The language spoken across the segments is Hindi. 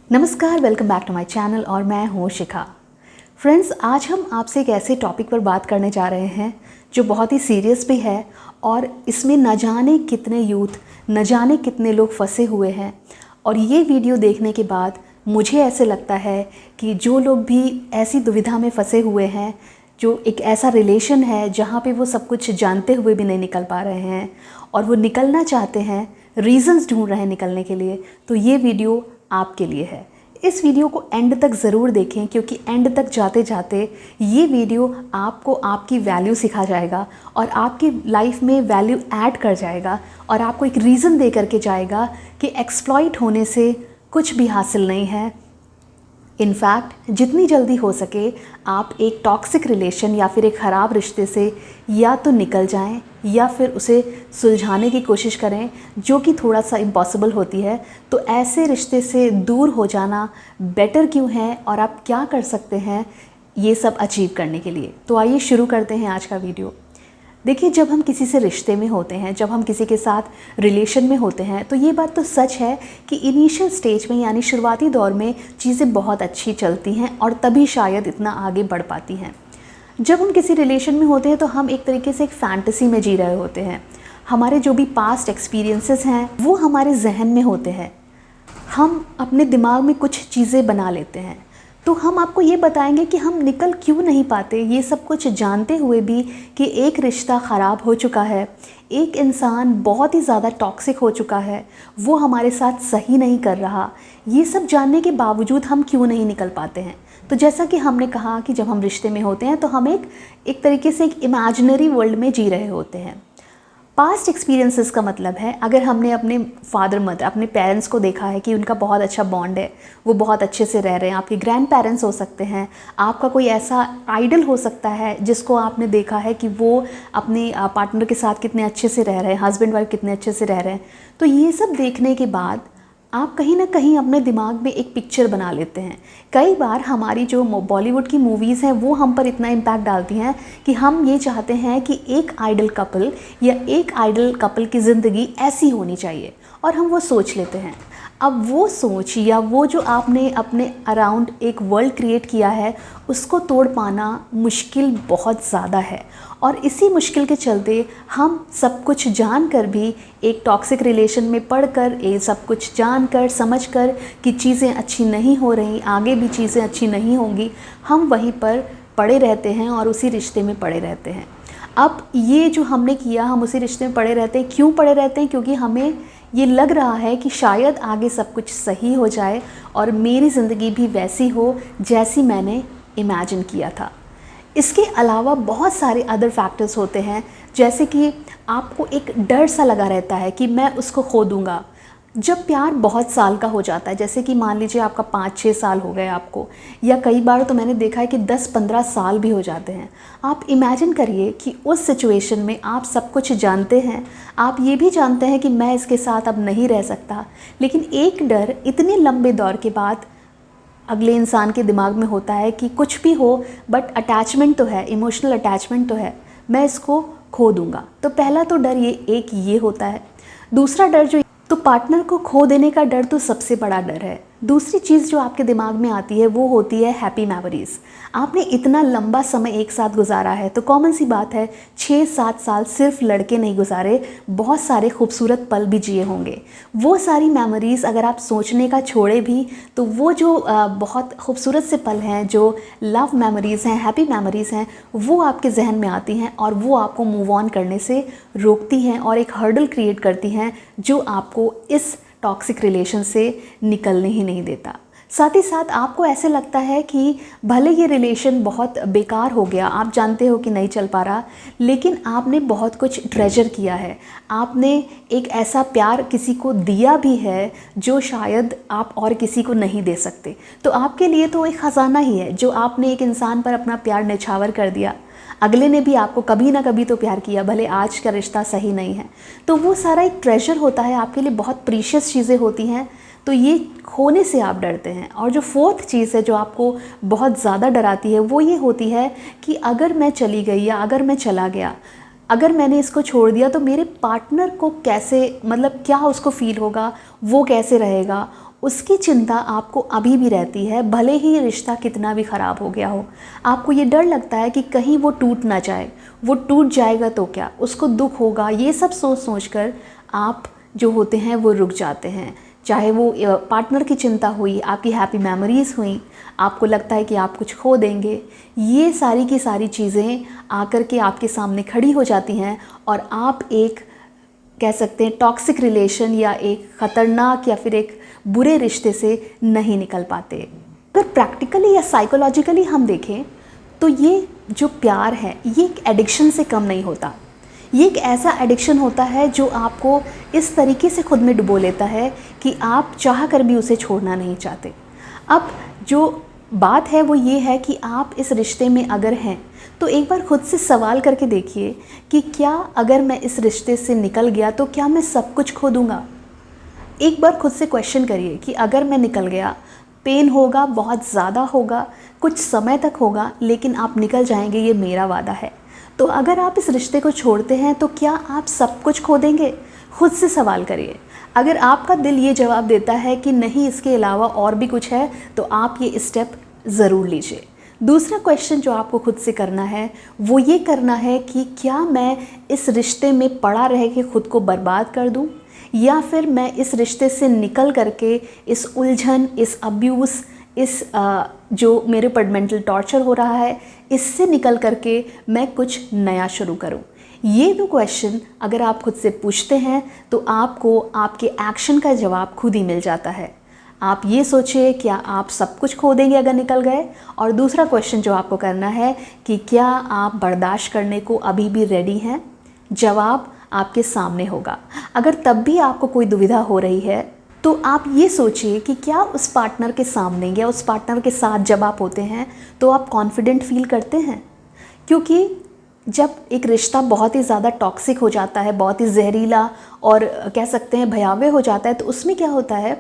नमस्कार, welcome back to my channel और मैं हूँ शिखा। फ्रेंड्स, आज हम आपसे एक ऐसे टॉपिक पर बात करने जा रहे हैं जो बहुत ही सीरियस भी है और इसमें न जाने कितने यूथ, न जाने कितने लोग फंसे हुए हैं। और ये वीडियो देखने के बाद मुझे ऐसे लगता है कि जो लोग भी ऐसी दुविधा में फंसे हुए हैं, जो एक ऐसा रिलेशन है जहाँ पे वो सब कुछ जानते हुए भी नहीं निकल पा रहे हैं और वो निकलना चाहते हैं, रीज़न्स ढूंढ रहे हैं निकलने के लिए, तो ये वीडियो आपके लिए है। इस वीडियो को एंड तक ज़रूर देखें, क्योंकि एंड तक जाते जाते ये वीडियो आपको आपकी वैल्यू सिखा जाएगा और आपकी लाइफ में वैल्यू ऐड कर जाएगा और आपको एक रीज़न दे करके जाएगा कि एक्सप्लॉइट होने से कुछ भी हासिल नहीं है। इनफैक्ट जितनी जल्दी हो सके आप एक टॉक्सिक रिलेशन या फिर एक ख़राब रिश्ते से या तो निकल जाएं या फिर उसे सुलझाने की कोशिश करें, जो कि थोड़ा सा इम्पॉसिबल होती है। तो ऐसे रिश्ते से दूर हो जाना बेटर क्यों है और आप क्या कर सकते हैं ये सब अचीव करने के लिए। तो आइए शुरू करते हैं आज का वीडियो। देखिए, जब हम किसी से रिश्ते में होते हैं, जब हम किसी के साथ रिलेशन में होते हैं, तो ये बात तो सच है कि इनिशियल स्टेज में यानी शुरुआती दौर में चीज़ें बहुत अच्छी चलती हैं और तभी शायद इतना आगे बढ़ पाती हैं। जब हम किसी रिलेशन में होते हैं तो हम एक तरीके से एक फैंटेसी में जी रहे होते हैं। हमारे जो भी पास्ट एक्सपीरियंसेस हैं वो हमारे जहन में होते हैं। हम अपने दिमाग में कुछ चीज़ें बना लेते हैं। तो हम आपको ये बताएंगे कि हम निकल क्यों नहीं पाते, ये सब कुछ जानते हुए भी कि एक रिश्ता ख़राब हो चुका है, एक इंसान बहुत ही ज़्यादा टॉक्सिक हो चुका है, वो हमारे साथ सही नहीं कर रहा। ये सब जानने के बावजूद हम क्यों नहीं निकल पाते हैं। तो जैसा कि हमने कहा कि जब हम रिश्ते में होते हैं तो हम एक तरीके से एक इमेजिनरी वर्ल्ड में जी रहे होते हैं। पास्ट एक्सपीरियंसेस का मतलब है, अगर हमने अपने फादर मदर, अपने पेरेंट्स को देखा है कि उनका बहुत अच्छा बॉन्ड है, वो बहुत अच्छे से रह रहे हैं, आपके ग्रैंड पेरेंट्स हो सकते हैं, आपका कोई ऐसा आइडल हो सकता है जिसको आपने देखा है कि वो अपने पार्टनर के साथ कितने अच्छे से रह रहे हैं, हस्बैंड वाइफ कितने अच्छे से रह रहे हैं। तो ये सब देखने के बाद आप कहीं ना कहीं अपने दिमाग में एक पिक्चर बना लेते हैं। कई बार हमारी जो बॉलीवुड की मूवीज़ हैं वो हम पर इतना इम्पैक्ट डालती हैं कि हम ये चाहते हैं कि एक आइडल कपल की ज़िंदगी ऐसी होनी चाहिए और हम वो सोच लेते हैं। अब वो सोच या वो जो आपने अपने अराउंड एक वर्ल्ड क्रिएट किया है, उसको तोड़ पाना मुश्किल बहुत ज़्यादा है। और इसी मुश्किल के चलते हम सब कुछ जानकर भी, एक टॉक्सिक रिलेशन में पढ़कर, ये सब कुछ जानकर समझकर कि चीज़ें अच्छी नहीं हो रही, आगे भी चीज़ें अच्छी नहीं होंगी, हम वहीं पर पड़े रहते हैं और उसी रिश्ते में पड़े रहते हैं। अब ये जो हमने किया, हम उसी रिश्ते में पड़े रहते हैं। क्यों पड़े रहते हैं? क्योंकि हमें ये लग रहा है कि शायद आगे सब कुछ सही हो जाए और मेरी ज़िंदगी भी वैसी हो जैसी मैंने इमेजिन किया था। इसके अलावा बहुत सारे अदर फैक्टर्स होते हैं, जैसे कि आपको एक डर सा लगा रहता है कि मैं उसको खो दूँगा। जब प्यार बहुत साल का हो जाता है, जैसे कि मान लीजिए आपका 5-6 साल हो गए आपको, या कई बार तो मैंने देखा है कि 10-15 साल भी हो जाते हैं। आप इमेजिन करिए कि उस सिचुएशन में आप सब कुछ जानते हैं, आप ये भी जानते हैं कि मैं इसके साथ अब नहीं रह सकता, लेकिन एक डर इतने लंबे दौर के बाद अगले इंसान के दिमाग में होता है कि कुछ भी हो बट अटैचमेंट तो है, इमोशनल अटैचमेंट तो है, मैं इसको खो दूंगा। तो पहला तो डर ये होता है। दूसरा डर तो पार्टनर को खो देने का डर तो सबसे बड़ा डर है। दूसरी चीज़ जो आपके दिमाग में आती है वो होती है हैप्पी मेमोरीज़। आपने इतना लंबा समय एक साथ गुजारा है, तो कॉमन सी बात है 6-7 साल सिर्फ लड़के नहीं गुजारे, बहुत सारे खूबसूरत पल भी जिए होंगे। वो सारी मेमोरीज़ अगर आप सोचने का छोड़े भी, तो वो जो बहुत खूबसूरत से पल हैं, जो लव मेमोरीज़ हैं, हैप्पी मेमोरीज़ हैं, वो आपके जहन में आती हैं और वो आपको मूव ऑन करने से रोकती हैं और एक हर्डल क्रिएट करती हैं जो आपको इस टॉक्सिक रिलेशन से निकलने ही नहीं देता। साथ ही साथ आपको ऐसे लगता है कि भले ये रिलेशन बहुत बेकार हो गया, आप जानते हो कि नहीं चल पा रहा, लेकिन आपने बहुत कुछ ट्रेजर किया है, आपने एक ऐसा प्यार किसी को दिया भी है जो शायद आप और किसी को नहीं दे सकते। तो आपके लिए तो एक ख़जाना ही है जो आपने एक इंसान पर अपना प्यार न्यौछावर कर दिया। अगले ने भी आपको कभी ना कभी तो प्यार किया, भले आज का रिश्ता सही नहीं है। तो वो सारा एक ट्रेजर होता है, आपके लिए बहुत प्रीशियस चीज़ें होती हैं, तो ये खोने से आप डरते हैं। और जो फोर्थ चीज़ है जो आपको बहुत ज़्यादा डराती है, वो ये होती है कि अगर मैं चली गई या अगर मैं चला गया, अगर मैंने इसको छोड़ दिया तो मेरे पार्टनर को कैसे, मतलब क्या उसको फील होगा, वो कैसे रहेगा, उसकी चिंता आपको अभी भी रहती है, भले ही ये रिश्ता कितना भी ख़राब हो गया हो। आपको ये डर लगता है कि कहीं वो टूट ना जाए, वो टूट जाएगा तो क्या, उसको दुख होगा, ये सब सोच सोच कर आप जो होते हैं वो रुक जाते हैं। चाहे वो पार्टनर की चिंता हुई, आपकी हैप्पी मेमोरीज़ हुई, आपको लगता है कि आप कुछ खो देंगे, ये सारी की सारी चीज़ें आकर के आपके सामने खड़ी हो जाती हैं और आप एक कह सकते हैं टॉक्सिक रिलेशन या एक ख़तरनाक या फिर एक बुरे रिश्ते से नहीं निकल पाते। अगर प्रैक्टिकली या साइकोलॉजिकली हम देखें तो ये जो प्यार है ये एक एडिक्शन से कम नहीं होता। ये एक ऐसा एडिक्शन होता है जो आपको इस तरीके से खुद में डुबो लेता है कि आप चाह कर भी उसे छोड़ना नहीं चाहते। अब जो बात है वो ये है कि आप इस रिश्ते में अगर हैं तो एक बार खुद से सवाल करके देखिए कि क्या अगर मैं इस रिश्ते से निकल गया तो क्या मैं सब कुछ खो दूँगा। एक बार खुद से क्वेश्चन करिए कि अगर मैं निकल गया, पेन होगा, बहुत ज़्यादा होगा, कुछ समय तक होगा, लेकिन आप निकल जाएंगे, ये मेरा वादा है। तो अगर आप इस रिश्ते को छोड़ते हैं तो क्या आप सब कुछ खो देंगे? खुद से सवाल करिए। अगर आपका दिल ये जवाब देता है कि नहीं, इसके अलावा और भी कुछ है, तो आप ये स्टेप ज़रूर लीजिए। दूसरा क्वेश्चन जो आपको खुद से करना है वो ये करना है कि क्या मैं इस रिश्ते में पड़ा रह के खुद को बर्बाद कर दूं, या फिर मैं इस रिश्ते से निकल करके इस उलझन, इस अब्यूज़, इस जो मेरे ऊपर मेंटल टॉर्चर हो रहा है, इससे निकल करके मैं कुछ नया शुरू करूं। ये दो क्वेश्चन अगर आप खुद से पूछते हैं तो आपको आपके एक्शन का जवाब खुद ही मिल जाता है। आप ये सोचिए, क्या आप सब कुछ खो देंगे अगर निकल गए? और दूसरा क्वेश्चन जो आपको करना है कि क्या आप बर्दाश्त करने को अभी भी रेडी हैं? जवाब आपके सामने होगा। अगर तब भी आपको कोई दुविधा हो रही है तो आप ये सोचिए कि क्या उस पार्टनर के सामने या उस पार्टनर के साथ जब आप होते हैं तो आप कॉन्फिडेंट फील करते हैं? क्योंकि जब एक रिश्ता बहुत ही ज़्यादा टॉक्सिक हो जाता है, बहुत ही जहरीला और कह सकते हैं भयावह हो जाता है, तो उसमें क्या होता है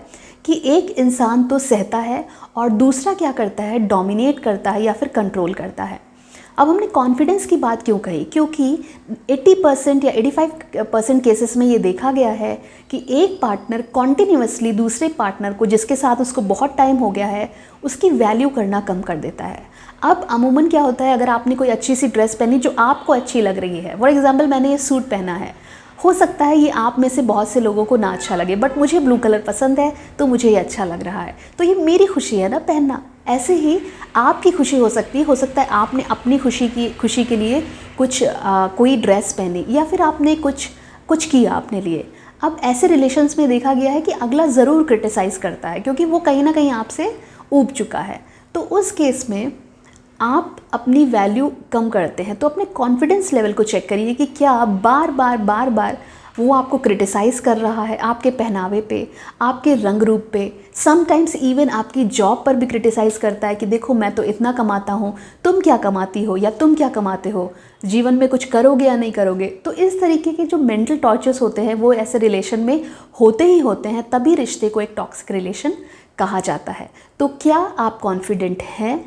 कि एक इंसान तो सहता है और दूसरा क्या करता है, डोमिनेट करता है या फिर कंट्रोल करता है। अब हमने कॉन्फिडेंस की बात क्यों कही? क्योंकि 80% या 85% केसेस में ये देखा गया है कि एक पार्टनर कॉन्टिन्यूसली दूसरे पार्टनर को, जिसके साथ उसको बहुत टाइम हो गया है, उसकी वैल्यू करना कम कर देता है। अब अमूमन क्या होता है, अगर आपने कोई अच्छी सी ड्रेस पहनी जो आपको अच्छी लग रही है, फॉर एग्जाम्पल मैंने ये सूट पहना है, हो सकता है ये आप में से बहुत से लोगों को ना अच्छा लगे, बट मुझे ब्लू कलर पसंद है तो मुझे ये अच्छा लग रहा है, तो ये मेरी खुशी है ना पहनना। ऐसे ही आपकी खुशी हो सकता है आपने अपनी खुशी के लिए कुछ कोई ड्रेस पहनी या फिर आपने कुछ किया अपने लिए। अब ऐसे रिलेशंस में देखा गया है कि अगला ज़रूर क्रिटिसाइज़ करता है क्योंकि वो कहीं ना कहीं आपसे ऊब चुका है। तो उस केस में आप अपनी वैल्यू कम करते हैं, तो अपने कॉन्फिडेंस लेवल को चेक करिए कि क्या बार बार वो आपको क्रिटिसाइज़ कर रहा है आपके पहनावे पे, आपके रंग रूप पे, समटाइम्स इवन आपकी जॉब पर भी क्रिटिसाइज़ करता है कि देखो मैं तो इतना कमाता हूँ, तुम क्या कमाती हो या तुम क्या कमाते हो, जीवन में कुछ करोगे या नहीं करोगे। तो इस तरीके के जो मेंटल टॉर्चर्स होते हैं वो ऐसे रिलेशन में होते ही होते हैं, तभी रिश्ते को एक टॉक्सिक रिलेशन कहा जाता है। तो क्या आप कॉन्फिडेंट हैं?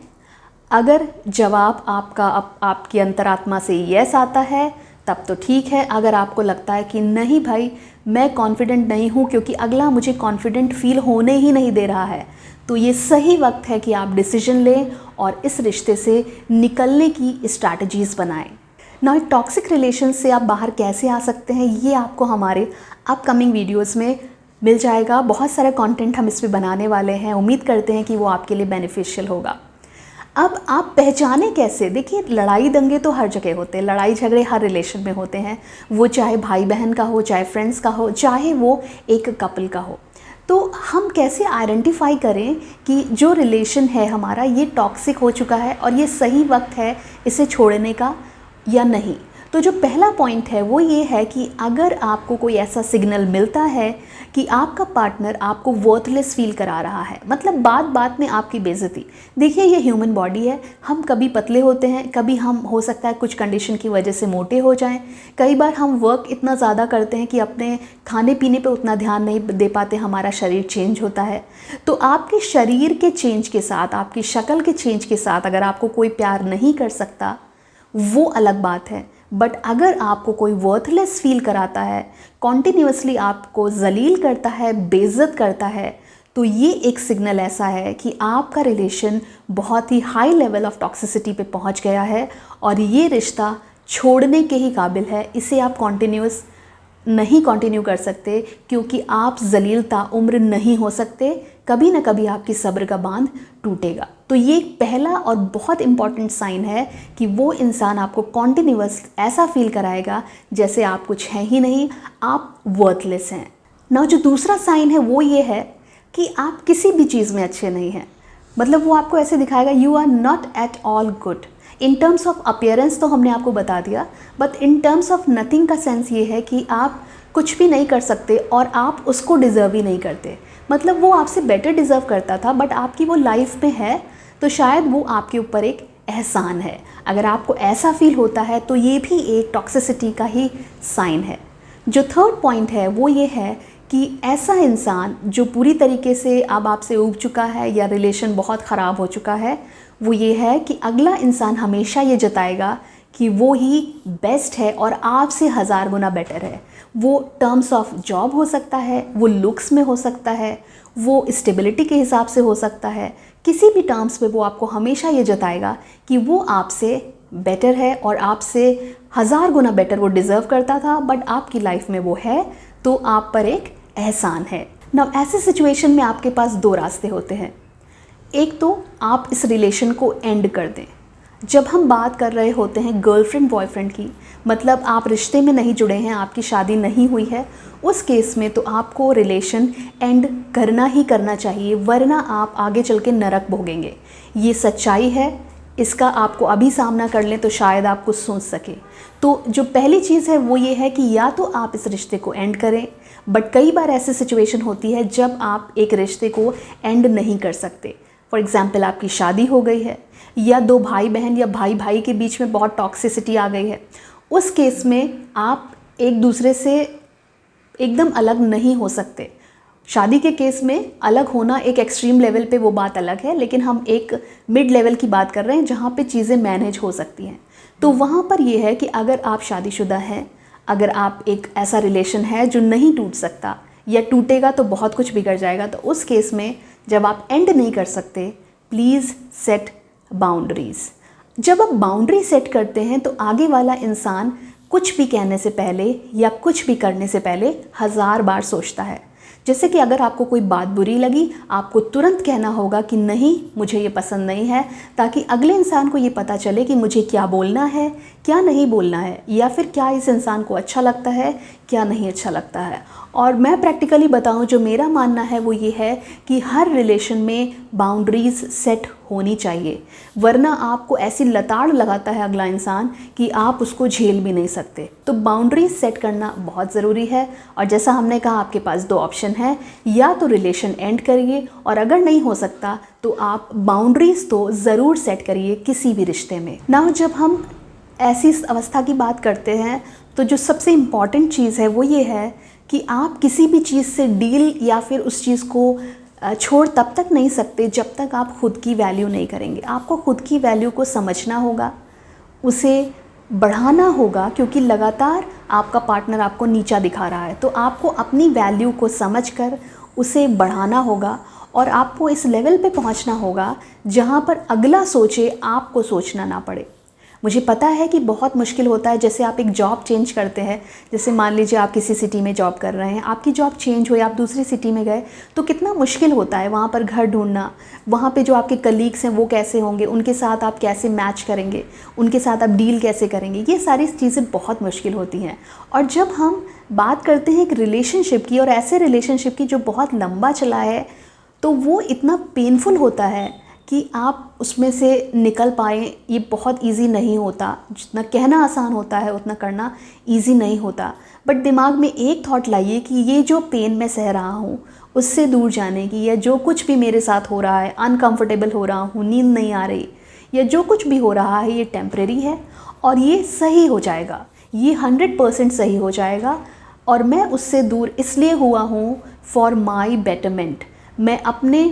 अगर जवाब आपका आपकी अंतरात्मा से यस आता है तब तो ठीक है। अगर आपको लगता है कि नहीं भाई मैं कॉन्फिडेंट नहीं हूँ क्योंकि अगला मुझे कॉन्फिडेंट फील होने ही नहीं दे रहा है, तो ये सही वक्त है कि आप डिसीजन लें और इस रिश्ते से निकलने की स्ट्रैटेजीज़ बनाएं। ना एक टॉक्सिक रिलेशन से आप बाहर कैसे आ सकते हैं ये आपको हमारे अपकमिंग वीडियोस में मिल जाएगा। बहुत सारा कंटेंट हम इस पर बनाने वाले हैं, उम्मीद करते हैं कि वो आपके लिए बेनिफिशियल होगा। अब आप पहचाने कैसे? देखिए, लड़ाई दंगे तो हर जगह होते हैं, लड़ाई झगड़े हर रिलेशन में होते हैं, वो चाहे भाई बहन का हो, चाहे फ्रेंड्स का हो, चाहे वो एक कपल का हो। तो हम कैसे आइडेंटिफाई करें कि जो रिलेशन है हमारा ये टॉक्सिक हो चुका है और ये सही वक्त है इसे छोड़ने का या नहीं? तो जो पहला पॉइंट है वो ये है कि अगर आपको कोई ऐसा सिग्नल मिलता है कि आपका पार्टनर आपको वर्थलेस फील करा रहा है, मतलब बात बात में आपकी बेइज्जती। देखिए, ये ह्यूमन बॉडी है, हम कभी पतले होते हैं, कभी हम हो सकता है कुछ कंडीशन की वजह से मोटे हो जाएं, कई बार हम वर्क इतना ज़्यादा करते हैं कि अपने खाने पीने पे उतना ध्यान नहीं दे पाते, हमारा शरीर चेंज होता है। तो आपके शरीर के चेंज के साथ, आपकी शक्ल के चेंज के साथ अगर आपको कोई प्यार नहीं कर सकता वो अलग बात है, बट अगर आपको कोई वर्थलेस फील कराता है, कॉन्टिन्यूसली आपको जलील करता है, बेइज्जत करता है, तो ये एक सिग्नल ऐसा है कि आपका रिलेशन बहुत ही हाई लेवल ऑफ टॉक्सिसिटी पे पहुंच गया है और ये रिश्ता छोड़ने के ही काबिल है। इसे आप नहीं कंटिन्यू कर सकते, क्योंकि आप जलीलता उम्र नहीं हो सकते। कभी ना कभी आपकी सब्र का बांध टूटेगा। तो ये पहला और बहुत इम्पॉर्टेंट साइन है कि वो इंसान आपको कॉन्टिन्यूअस ऐसा फील कराएगा जैसे आप कुछ हैं ही नहीं, आप वर्थलेस हैं ना। जो दूसरा साइन है वो ये है कि आप किसी भी चीज़ में अच्छे नहीं हैं। मतलब वो आपको ऐसे दिखाएगा, you are not at all good. In terms of appearance तो हमने आपको बता दिया, but in terms of nothing का सेंस ये है कि आप कुछ भी नहीं कर सकते और आप उसको डिज़र्व ही नहीं करते। मतलब वो आपसे बेटर डिज़र्व करता था, बट आपकी वो लाइफ में है तो शायद वो आपके ऊपर एक एहसान है। अगर आपको ऐसा फील होता है तो ये भी एक टॉक्सिसिटी का ही साइन है। जो थर्ड पॉइंट है वो ये है कि ऐसा इंसान जो पूरी तरीके से अब आपसे ऊब चुका है या रिलेशन बहुत ख़राब हो चुका है, वो ये है कि अगला इंसान हमेशा ये जताएगा कि वो ही बेस्ट है और आपसे 1000 गुना बेटर है। वो टर्म्स ऑफ जॉब हो सकता है, वो लुक्स में हो सकता है, वो स्टेबिलिटी के हिसाब से हो सकता है। किसी भी टर्म्स पे वो आपको हमेशा ये जताएगा कि वो आपसे बेटर है और आपसे 1000 गुना बेटर वो डिज़र्व करता था, बट आपकी लाइफ में वो है तो आप पर एक एहसान है ना। ऐसे सिचुएशन में आपके पास दो रास्ते होते हैं। एक तो आप इस रिलेशन को एंड कर दें। जब हम बात कर रहे होते हैं गर्लफ्रेंड बॉयफ्रेंड की, मतलब आप रिश्ते में नहीं जुड़े हैं, आपकी शादी नहीं हुई है, उस केस में तो आपको रिलेशन एंड करना ही करना चाहिए, वरना आप आगे चल के नरक भोगेंगे। ये सच्चाई है, इसका आपको अभी सामना कर लें तो शायद आप कुछ सोच सकें। तो जो पहली चीज़ है वो ये है कि या तो आप इस रिश्ते को एंड करें, बट कई बार ऐसी सिचुएशन होती है जब आप एक रिश्ते को एंड नहीं कर सकते। फॉर एग्ज़ाम्पल, आपकी शादी हो गई है या दो भाई बहन या भाई भाई के बीच में बहुत टॉक्सिसिटी आ गई है। उस केस में आप एक दूसरे से एकदम अलग नहीं हो सकते। शादी के केस में अलग होना एक एक्सट्रीम लेवल पे वो बात अलग है, लेकिन हम एक मिड लेवल की बात कर रहे हैं जहाँ पे चीज़ें मैनेज हो सकती हैं। तो वहाँ पर ये है कि अगर आप शादीशुदा हैं, अगर आप एक ऐसा रिलेशन है जो नहीं टूट सकता या टूटेगा तो बहुत कुछ बिगड़ जाएगा, तो उस केस में जब आप एंड नहीं कर सकते, प्लीज़ सेट बाउंड्रीज़। जब आप बाउंड्री सेट करते हैं तो आगे वाला इंसान कुछ भी कहने से पहले या कुछ भी करने से पहले 1000 बार सोचता है। जैसे कि अगर आपको कोई बात बुरी लगी, आपको तुरंत कहना होगा कि नहीं, मुझे ये पसंद नहीं है, ताकि अगले इंसान को ये पता चले कि मुझे क्या बोलना है, क्या नहीं बोलना है, या फिर क्या इस इंसान को अच्छा लगता है, क्या नहीं अच्छा लगता है। और मैं प्रैक्टिकली बताऊं, जो मेरा मानना है वो ये है कि हर रिलेशन में बाउंड्रीज़ सेट होनी चाहिए, वरना आपको ऐसी लताड़ लगाता है अगला इंसान कि आप उसको झेल भी नहीं सकते। तो बाउंड्रीज सेट करना बहुत ज़रूरी है। और जैसा हमने कहा, आपके पास दो ऑप्शन है, या तो रिलेशन एंड करिए, और अगर नहीं हो सकता तो आप बाउंड्रीज तो ज़रूर सेट करिए किसी भी रिश्ते में ना। जब हम ऐसी अवस्था की बात करते हैं तो जो सबसे इम्पॉर्टेंट चीज़ है वो ये है कि आप किसी भी चीज़ से डील या फिर उस चीज़ को छोड़ तब तक नहीं सकते जब तक आप खुद की वैल्यू नहीं करेंगे। आपको खुद की वैल्यू को समझना होगा, उसे बढ़ाना होगा, क्योंकि लगातार आपका पार्टनर आपको नीचा दिखा रहा है। तो आपको अपनी वैल्यू को समझकर उसे बढ़ाना होगा और आपको इस लेवल पे पहुंचना होगा जहां पर अगला सोचे, आपको सोचना ना पड़े। मुझे पता है कि बहुत मुश्किल होता है। जैसे आप एक जॉब चेंज करते हैं, जैसे मान लीजिए आप किसी सिटी में जॉब कर रहे हैं, आपकी जॉब चेंज हुई, आप दूसरी सिटी में गए, तो कितना मुश्किल होता है वहाँ पर घर ढूंढना। वहाँ पे जो आपके कलीग्स हैं वो कैसे होंगे, उनके साथ आप कैसे मैच करेंगे, उनके साथ आप डील कैसे करेंगे, ये सारी चीज़ें बहुत मुश्किल होती हैं। और जब हम बात करते हैं एक रिलेशनशिप की, और ऐसे रिलेशनशिप की जो बहुत लंबा चला है, तो वो इतना पेनफुल होता है कि आप उसमें से निकल पाएँ, ये बहुत इजी नहीं होता। जितना कहना आसान होता है उतना करना इजी नहीं होता। बट दिमाग में एक थॉट लाइए कि ये जो पेन मैं सह रहा हूँ उससे दूर जाने की, या जो कुछ भी मेरे साथ हो रहा है, अनकंफर्टेबल हो रहा हूँ, नींद नहीं आ रही, या जो कुछ भी हो रहा है, ये टेम्परेरी है और ये सही हो जाएगा, ये 100% सही हो जाएगा। और मैं उससे दूर इसलिए हुआ हूँ फॉर माई बेटरमेंट, मैं अपने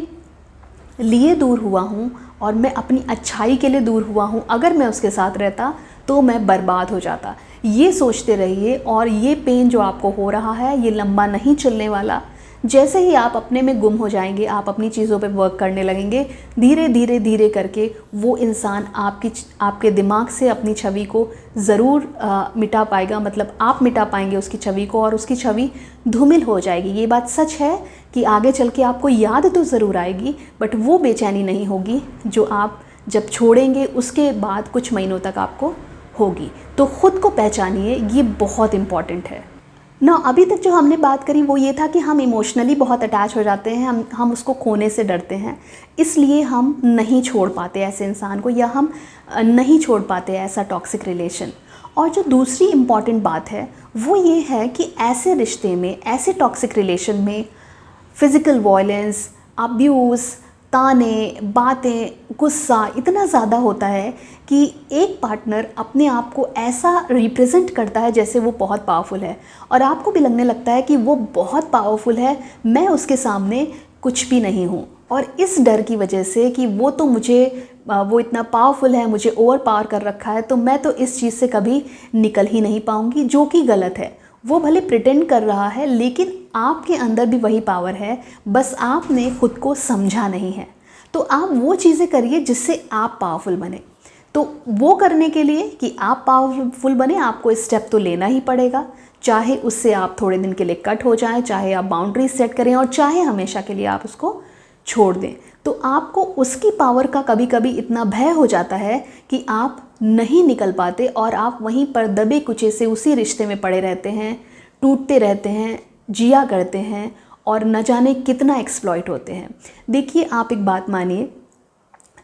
लिए दूर हुआ हूँ और मैं अपनी अच्छाई के लिए दूर हुआ हूँ। अगर मैं उसके साथ रहता तो मैं बर्बाद हो जाता। ये सोचते रहिए, और ये पेन जो आपको हो रहा है ये लंबा नहीं चलने वाला। जैसे ही आप अपने में गुम हो जाएंगे, आप अपनी चीज़ों पे वर्क करने लगेंगे, धीरे धीरे धीरे करके वो इंसान आपके दिमाग से अपनी छवि को ज़रूर मिटा पाएगा। मतलब आप मिटा पाएंगे उसकी छवि को और उसकी छवि धूमिल हो जाएगी। ये बात सच है कि आगे चल के आपको याद तो ज़रूर आएगी, बट वो बेचैनी नहीं होगी जो आप जब छोड़ेंगे उसके बाद कुछ महीनों तक आपको होगी। तो ख़ुद को पहचानिए, ये बहुत इम्पॉर्टेंट है ना। अभी तक जो हमने बात करी वो ये था कि हम इमोशनली बहुत अटैच हो जाते हैं, हम उसको खोने से डरते हैं, इसलिए हम नहीं छोड़ पाते ऐसे इंसान को, या हम नहीं छोड़ पाते ऐसा टॉक्सिक रिलेशन। और जो दूसरी इम्पॉर्टेंट बात है वो ये है कि ऐसे रिश्ते में, ऐसे टॉक्सिक रिलेशन में फिज़िकल वायलेंस, अब्यूज़, ताने, बातें, गुस्सा इतना ज़्यादा होता है कि एक पार्टनर अपने आप को ऐसा रिप्रेजेंट करता है जैसे वो बहुत पावरफुल है, और आपको भी लगने लगता है कि वो बहुत पावरफुल है, मैं उसके सामने कुछ भी नहीं हूँ। और इस डर की वजह से कि वो तो वो इतना पावरफुल है, मुझे ओवर पावर कर रखा है, तो मैं तो इस चीज़ से कभी निकल ही नहीं पाऊँगी, जो कि गलत है। वो भले प्रिटेंड कर रहा है, लेकिन आपके अंदर भी वही पावर है, बस आपने खुद को समझा नहीं है। तो आप वो चीज़ें करिए जिससे आप पावरफुल बने। तो वो करने के लिए कि आप पावरफुल बने, आपको स्टेप तो लेना ही पड़ेगा, चाहे उससे आप थोड़े दिन के लिए कट हो जाएं, चाहे आप बाउंड्री सेट करें, और चाहे हमेशा के लिए आप उसको छोड़ दें। तो आपको उसकी पावर का कभी कभी इतना भय हो जाता है कि आप नहीं निकल पाते और आप वहीं पर दबे कुचे से उसी रिश्ते में पड़े रहते हैं, टूटते रहते हैं, जिया करते हैं, और न जाने कितना एक्सप्लॉइट होते हैं। देखिए, आप एक बात मानिए,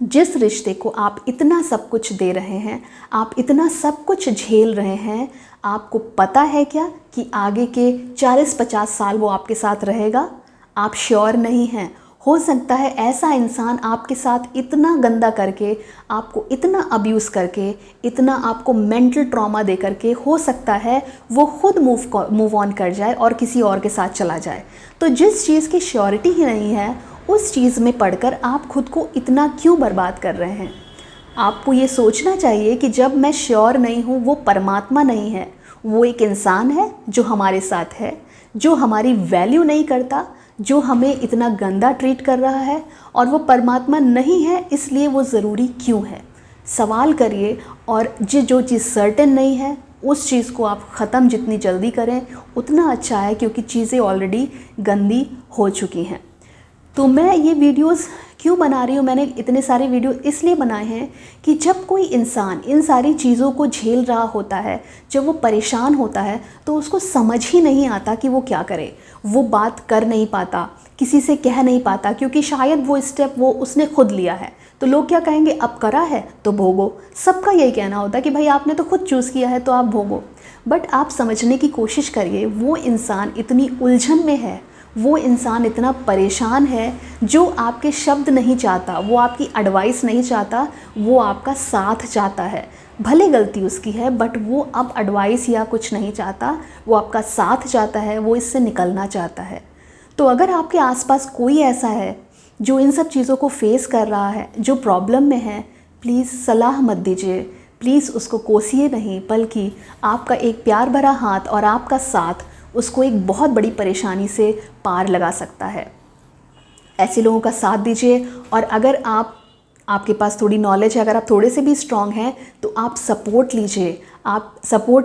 जिस रिश्ते को आप इतना सब कुछ दे रहे हैं, आप इतना सब कुछ झेल रहे हैं, आपको पता है क्या कि आगे के 40-50 साल वो आपके साथ रहेगा? आप श्योर नहीं हैं। हो सकता है ऐसा इंसान आपके साथ इतना गंदा करके, आपको इतना अब्यूज़ करके, इतना आपको मेंटल ट्रॉमा दे करके, हो सकता है वो खुद मूव ऑन कर जाए और किसी और के साथ चला जाए। तो जिस चीज़ की श्योरिटी ही नहीं है, उस चीज़ में पढ़कर आप खुद को इतना क्यों बर्बाद कर रहे हैं? आपको ये सोचना चाहिए कि जब मैं श्योर नहीं हूँ, वो परमात्मा नहीं है, वो एक इंसान है जो हमारे साथ है, जो हमारी वैल्यू नहीं करता, जो हमें इतना गंदा ट्रीट कर रहा है, और वो परमात्मा नहीं है, इसलिए वो ज़रूरी क्यों है? सवाल करिए, और जो चीज़ सर्टेन नहीं है उस चीज़ को आप ख़त्म जितनी जल्दी करें उतना अच्छा है, क्योंकि चीज़ें ऑलरेडी गंदी हो चुकी हैं। तो मैं ये वीडियोस क्यों बना रही हूँ? मैंने इतने सारे वीडियो इसलिए बनाए हैं कि जब कोई इंसान इन सारी चीज़ों को झेल रहा होता है, जब वो परेशान होता है, तो उसको समझ ही नहीं आता कि वो क्या करे। वो बात कर नहीं पाता, किसी से कह नहीं पाता, क्योंकि शायद वो स्टेप वो उसने खुद लिया है। तो लोग क्या कहेंगे, अब करा है तो भोगो। सबका यही कहना होता है कि भाई आपने तो खुद चूज़ किया है तो आप भोगो। बट आप समझने की कोशिश करिए, वो इंसान इतनी उलझन में है, वो इंसान इतना परेशान है, जो आपके शब्द नहीं चाहता, वो आपकी एडवाइस नहीं चाहता, वो आपका साथ चाहता है। भले गलती उसकी है, बट वो अब एडवाइस या कुछ नहीं चाहता, वो आपका साथ चाहता है, वो इससे निकलना चाहता है। तो अगर आपके आसपास कोई ऐसा है जो इन सब चीज़ों को फेस कर रहा है, जो प्रॉब्लम में है, प्लीज़ सलाह मत दीजिए, प्लीज़ उसको कोसिए नहीं, बल्कि आपका एक प्यार भरा हाथ और आपका साथ उसको एक बहुत बड़ी परेशानी से पार लगा सकता है। ऐसे लोगों का साथ दीजिए। और अगर आपके पास थोड़ी नॉलेज है, अगर आप थोड़े से भी स्ट्रॉन्ग हैं, तो आप सपोर्ट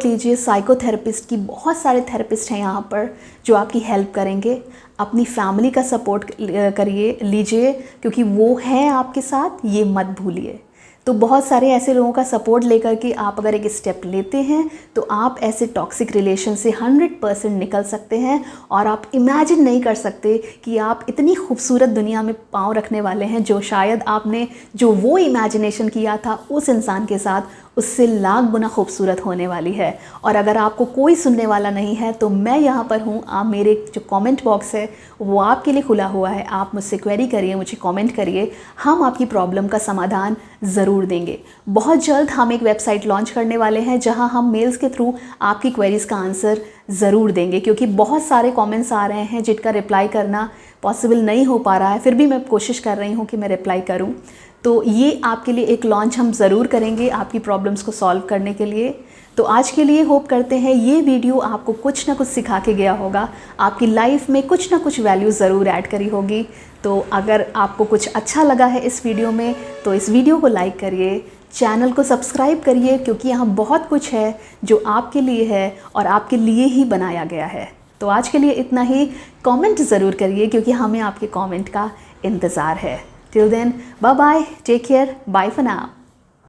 लीजिए। साइकोथेरेपिस्ट की बहुत सारे थेरेपिस्ट हैं यहाँ पर जो आपकी हेल्प करेंगे। अपनी फैमिली का सपोर्ट लीजिए, क्योंकि वो हैं आपके साथ, ये मत भूलिए। तो बहुत सारे ऐसे लोगों का सपोर्ट लेकर के आप अगर एक स्टेप लेते हैं, तो आप ऐसे टॉक्सिक रिलेशन से 100% निकल सकते हैं। और आप इमेजिन नहीं कर सकते कि आप इतनी खूबसूरत दुनिया में पाँव रखने वाले हैं, जो शायद आपने जो वो इमेजिनेशन किया था उस इंसान के साथ, उससे लाख गुना खूबसूरत होने वाली है। और अगर आपको कोई सुनने वाला नहीं है, तो मैं यहाँ पर हूँ। आप मेरे जो कमेंट बॉक्स है वो आपके लिए खुला हुआ है, आप मुझसे क्वेरी करिए, मुझे कमेंट करिए, हम आपकी प्रॉब्लम का समाधान ज़रूर देंगे। बहुत जल्द हम एक वेबसाइट लॉन्च करने वाले हैं, जहाँ हम मेल्स के थ्रू आपकी क्वेरीज़ का आंसर ज़रूर देंगे, क्योंकि बहुत सारे कमेंट्स आ रहे हैं जिनका रिप्लाई करना पॉसिबल नहीं हो पा रहा है। फिर भी मैं कोशिश कर रही हूँ कि मैं रिप्लाई करूँ। तो ये आपके लिए एक लॉन्च हम ज़रूर करेंगे आपकी प्रॉब्लम्स को सॉल्व करने के लिए। तो आज के लिए होप करते हैं ये वीडियो आपको कुछ ना कुछ सिखा के गया होगा, आपकी लाइफ में कुछ ना कुछ वैल्यू ज़रूर ऐड करी होगी। तो अगर आपको कुछ अच्छा लगा है इस वीडियो में तो इस वीडियो को लाइक करिए, चैनल को सब्सक्राइब करिए, क्योंकि यहाँ बहुत कुछ है जो आपके लिए है और आपके लिए ही बनाया गया है। तो आज के लिए इतना ही। कमेंट ज़रूर करिए क्योंकि हमें आपके कमेंट का इंतज़ार है। Till then, bye bye, take care, bye for now.